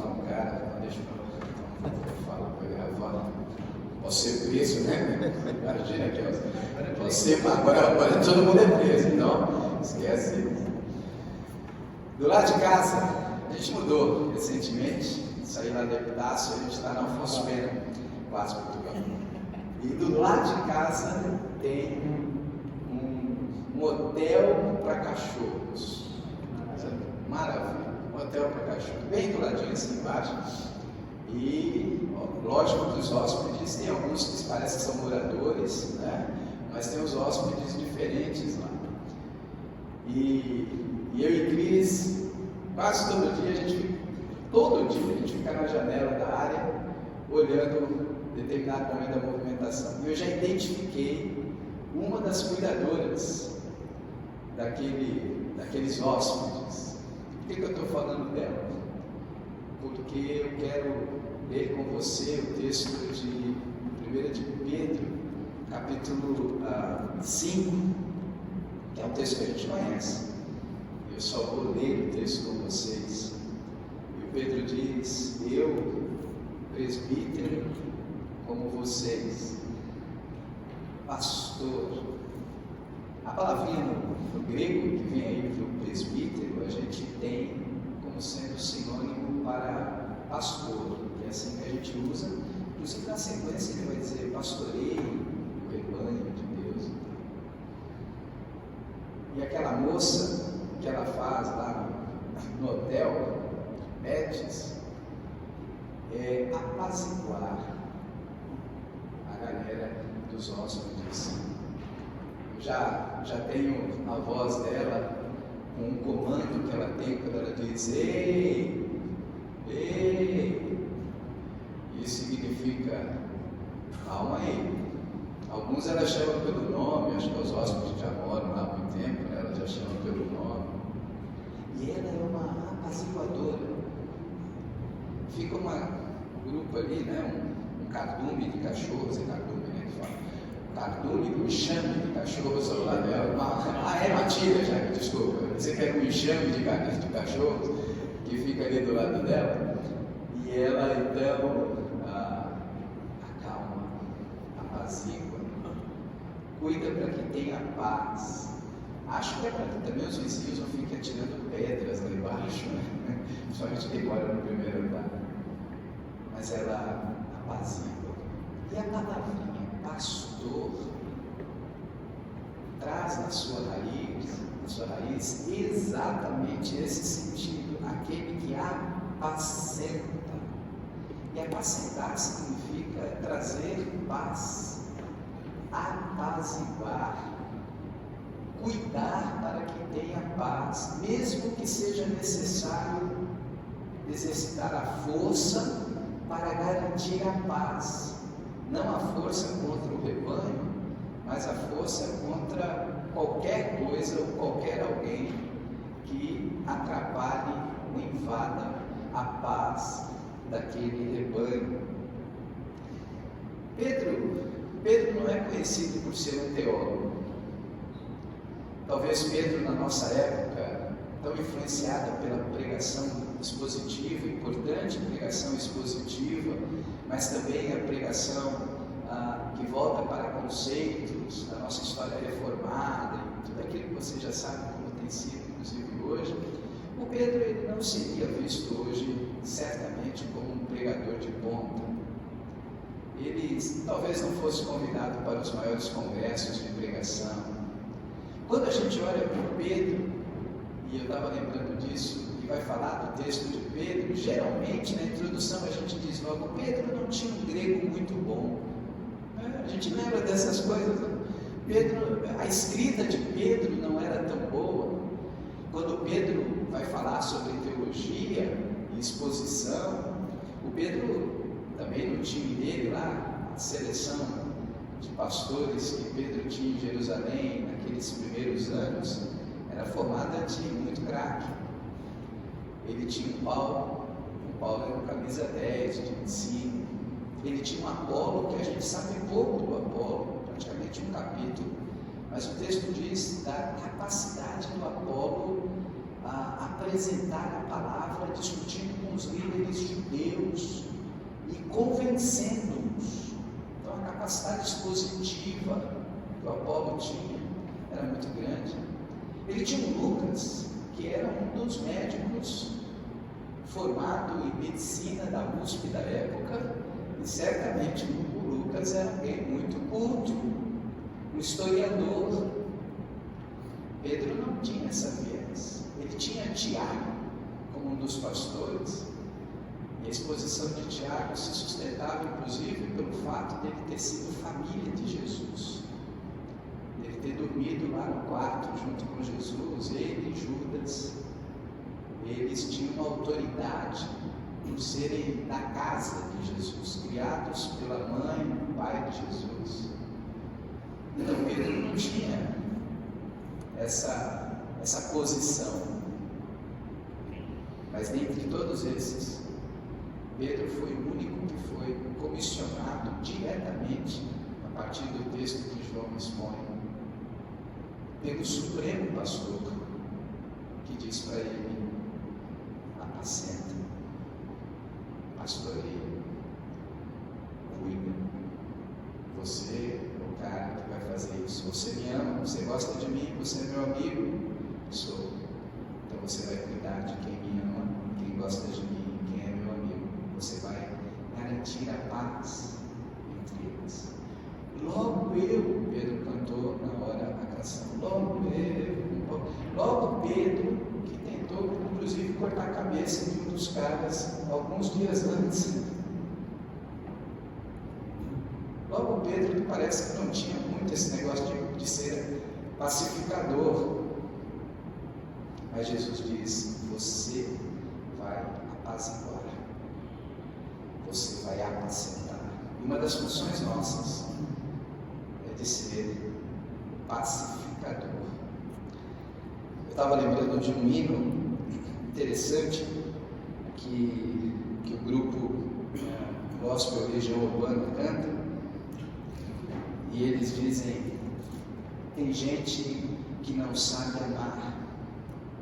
com o cara, não deixa eu falar para gravar. Posso ser preso, né? Imagina aqui, ó. Você, agora todo mundo é preso, então esquece isso. Do lado de casa, a gente mudou recentemente, saí lá do Epitácio, a gente está na Afonso Pena, quase Portugal. E do lado de casa tem um hotel para cachorros. Maravilha, um hotel para cachorros, bem do ladinho assim embaixo. E, lógico que os hóspedes, tem alguns que parecem que são moradores, né? Mas tem os hóspedes diferentes lá. E eu e Cris, quase todo dia a gente fica na janela da área, olhando determinado momento da movimentação. E eu já identifiquei uma das cuidadoras daqueles hóspedes. Por que eu estou falando dela? Porque eu quero ler com você o texto de 1 de Pedro, capítulo 5, que é um texto que a gente conhece. Eu só vou ler o texto com vocês. E o Pedro diz: eu, presbítero, como vocês, pastor. A palavrinha no grego que vem aí para o presbítero, a gente tem como sendo sinônimo para pastor, que é assim que a gente usa. Inclusive na sequência ele vai dizer: pastorei o rebanho de Deus. E aquela moça que ela faz lá no hotel, Betis, é apaziguar a galera dos hóspedes. Eu já tenho a voz dela, com um comando que ela tem quando ela diz: ei, ei. Isso significa: calma aí. Alguns ela chama pelo nome, acho que os hóspedes já moram lá há muito tempo, né? Ela já chama pelo nome. E ela é uma apaziguadora. Fica um grupo ali, né? Um cardume de cachorros, é cardume, né? Que fala. Cardume, um enxame de cachorros ao lado dela. É uma tia, já, desculpa. Você quer um enxame de cachorros que fica ali do lado dela? E ela então acalma, apazigua, cuida para que tenha paz. Acho que é para que também os vizinhos não fiquem atirando pedras lá embaixo, né? Principalmente quem mora no primeiro andar. Mas ela apazigua. E a palavrinha pastor traz na sua raiz exatamente esse sentido, aquele que apacenta. E apacentar significa trazer paz, apaziguar, cuidar para que tenha paz, mesmo que seja necessário exercitar a força para garantir a paz. Não a força contra o rebanho, mas a força contra qualquer coisa ou qualquer alguém que atrapalhe ou invada a paz daquele rebanho. Pedro não é conhecido por ser um teólogo. Talvez Pedro, na nossa época, tão influenciada pela pregação expositiva, importante pregação expositiva, mas também a pregação que volta para conceitos da nossa história reformada, e tudo aquilo que você já sabe como tem sido, inclusive hoje. O Pedro ele não seria visto hoje, certamente, como um pregador de ponta. Ele talvez não fosse convidado para os maiores congressos de pregação. Quando a gente olha para o Pedro, e eu estava lembrando disso, e vai falar do texto de Pedro, geralmente na introdução a gente diz logo: Pedro não tinha um grego muito bom. A gente lembra dessas coisas. A escrita de Pedro não era tão boa. Quando Pedro vai falar sobre teologia e exposição, o Pedro também no time dele lá, a seleção de pastores que Pedro tinha em Jerusalém naqueles primeiros anos, era formada de muito craque. Ele tinha o Paulo era um camisa 10 de ensino. Ele tinha um Apolo, que a gente sabe pouco do Apolo, praticamente um capítulo, mas o texto diz da capacidade do Apolo a apresentar a palavra, discutindo com os líderes convencendo-os. Então a capacidade expositiva que o Apolo tinha era muito grande. Ele tinha o Lucas, que era um dos médicos formado em medicina da USP da época, e certamente o Lucas era alguém muito culto, um historiador. Pedro não tinha essa viés. Ele tinha Tiago como um dos pastores, e a exposição de Tiago se sustentava inclusive pelo fato dele ter sido família de Jesus, dele ter dormido lá no quarto junto com Jesus, ele e Judas. Eles tinham uma autoridade por serem da casa de Jesus, criados pela mãe e pai de Jesus. Então Pedro não tinha essa posição, mas dentre todos esses, Pedro foi o único que foi comissionado diretamente, a partir do texto que João expõe, pelo Supremo Pastor, que diz para ele: apacenta, pastoreia, cuida. Você é o cara que vai fazer isso. Você me ama, você gosta de mim, você é meu amigo. Sou. Então você vai cuidar de quem me ama, quem gosta de mim, quem é meu amigo. Você vai garantir a paz entre eles. Logo eu, Pedro cantou na hora a canção, logo Pedro, que tentou inclusive cortar a cabeça de um dos caras alguns dias antes. Logo Pedro, que parece que não tinha muito esse negócio de ser pacificador, mas Jesus diz: você vai apaziguar, você vai apacentar. E uma das funções nossas é de ser pacificador. Eu estava lembrando de um hino interessante que o grupo Gospel Legião Urbana canta, e eles dizem: tem gente que não sabe amar,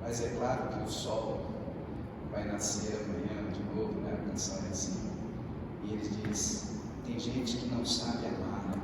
mas é claro que o sol vai nascer amanhã de novo, né? A canção é assim. E eles dizem: tem gente que não sabe amar,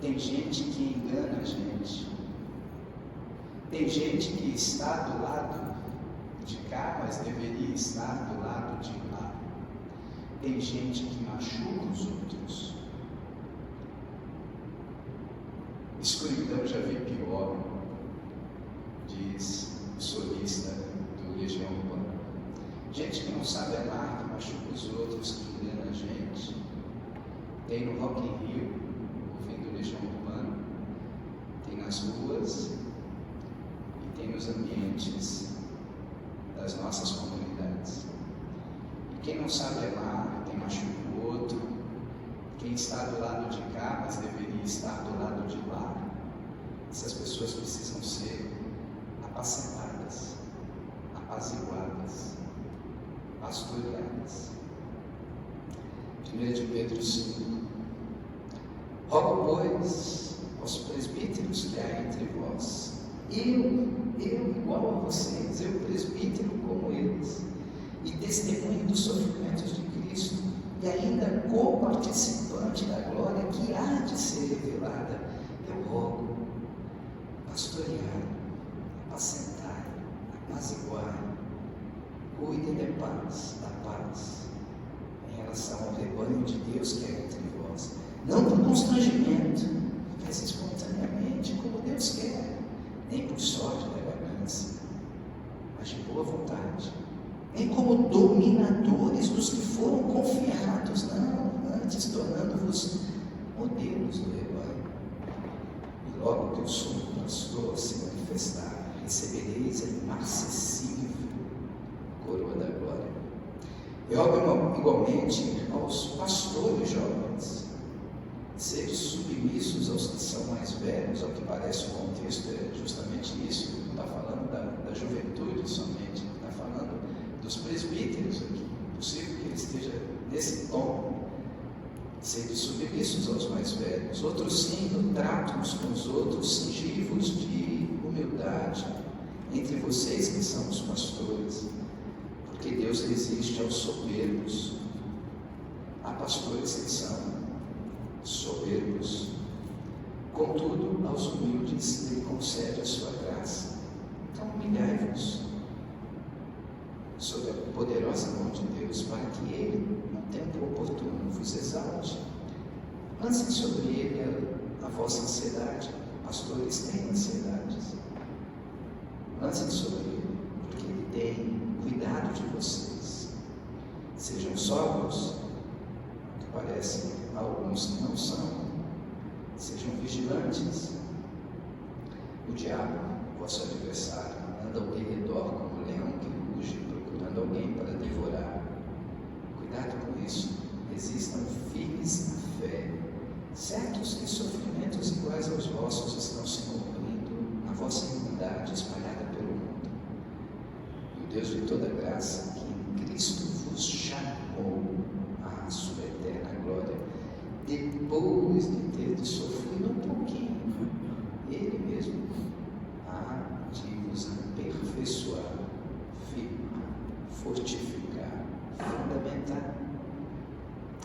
tem gente que engana a gente, tem gente que está do lado de cá, mas deveria estar do lado de lá. Tem gente que machuca os outros. Escuridão já vi pior, diz o solista do Legião Urbana. Gente que não sabe amar, que machuca os outros, que engana a gente. Tem no Rock in Rio, ouvindo Legião Urbana, tem nas ruas e tem nos ambientes das nossas comunidades. E quem não sabe amar, quem machuca o outro, quem está do lado de cá, mas deveria estar do lado de lá, essas pessoas precisam ser apacentadas, apaziguadas, pastoreadas. 1 de Pedro 5. Rogo, pois, aos presbíteros que há entre vós, eu igual a vocês, eu presbítero como eles, e testemunho dos sofrimentos de Cristo, e ainda co-participante da glória que há de ser revelada, eu rogo, pastorear, apacentar, apaziguar, cuidem da paz, em relação ao rebanho de Deus que é entre vós, não por constrangimento, mas espontaneamente, como Deus quer, nem por sorte da ganância, mas de boa vontade, nem como dominadores dos que foram confiados, não, antes tornando-vos modelos do rebanho. E logo que o sumo pastor se manifestar, recebereis a inacessível coroa da glória. E igualmente aos pastores jovens, sede submissos aos que são mais velhos. Ao que parece o contexto é justamente isso, não está falando da juventude somente, está falando dos presbíteros aqui. É possível que ele esteja nesse tom, sede submissos aos mais velhos. Outros sim, no trato uns com os outros, cingivos de humildade entre vocês que são os pastores, porque Deus resiste aos soberbos, pastores que são soberbos, contudo, aos humildes Ele concede a sua graça. Então, humilhai-vos sob a poderosa mão de Deus, para que Ele, no tempo oportuno, vos exalte. Lancem sobre Ele a vossa ansiedade. Pastores têm ansiedades. Lancem sobre Ele, porque Ele tem cuidado de vocês. Sejam sóbrios, que parece a alguns que não são. Sejam vigilantes. O diabo, vosso adversário, anda ao redor como um leão que ruge, procurando alguém para devorar. Cuidado com isso. Resistam firmes na fé, certos que sofrimentos iguais aos vossos estão se cumprindo na vossa iniquidade espalhada pelo mundo. E o Deus de toda graça, que em Cristo vos chamou à sua eterna glória, depois de ter sofrido um pouquinho, Ele mesmo há de vos aperfeiçoar, firmar, fortificar, fundamentar.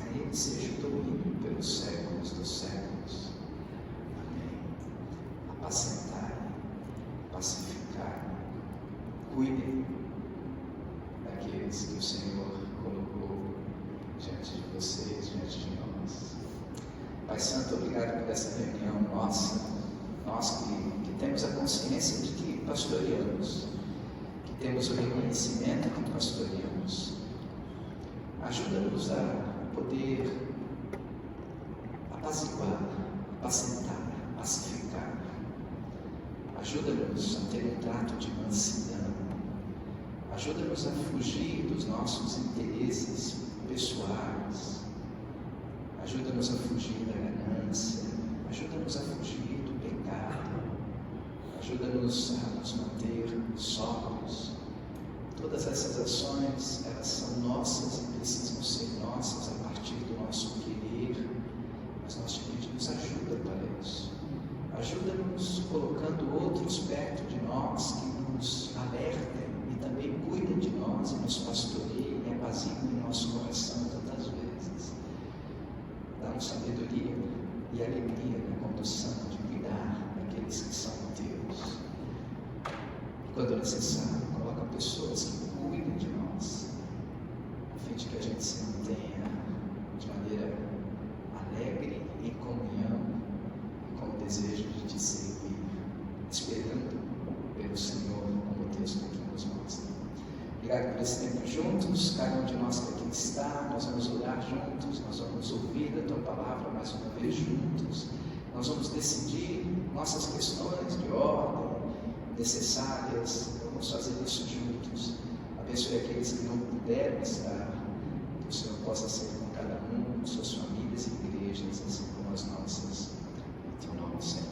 A Ele seja o domínio pelos séculos dos séculos. Amém. Apacentai, pacificar, cuidem daqueles que o Senhor colocou diante de vocês, diante de nós. Pai Santo, obrigado por essa reunião nossa, nós que temos a consciência de que pastoreamos, que temos o reconhecimento que pastoreamos. Ajuda-nos a poder apaziguar, apacentar, pacificar. Ajuda-nos a ter um trato de mansidão. Ajuda-nos a fugir dos nossos interesses pessoais. Ajuda-nos a fugir da ganância. Ajuda-nos a fugir do pecado. Ajuda-nos a nos manter sóbrios. Todas essas ações, elas são nossas e precisam ser nossas a partir do nosso querer, mas nós te pedimos ajuda para isso. Ajuda-nos colocando outros perto de nós que nos alertem e também cuidem de nós e nos pastoreiem e apaziguem nosso coração tantas vezes. Dá-nos sabedoria e alegria na condução de cuidar daqueles que são teus. Quando necessário, coloca pessoas que cuidem de nós, a fim de que a gente se mantenha de maneira alegre, em comunhão, e com o desejo de te servir, esperando pelo Senhor, como o texto aqui nos mostra. Obrigado por esse tempo juntos, cada um de nós que aqui está, nós vamos orar juntos, nós vamos ouvir a Tua Palavra mais uma vez juntos, nós vamos decidir nossas questões de ordem necessárias, vamos fazer isso juntos. Abençoe aqueles que não puderam estar, que o Senhor possa ser com cada um, suas famílias e igrejas, assim como as nossas. Em Teu nome, Senhor.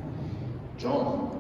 Amém. John.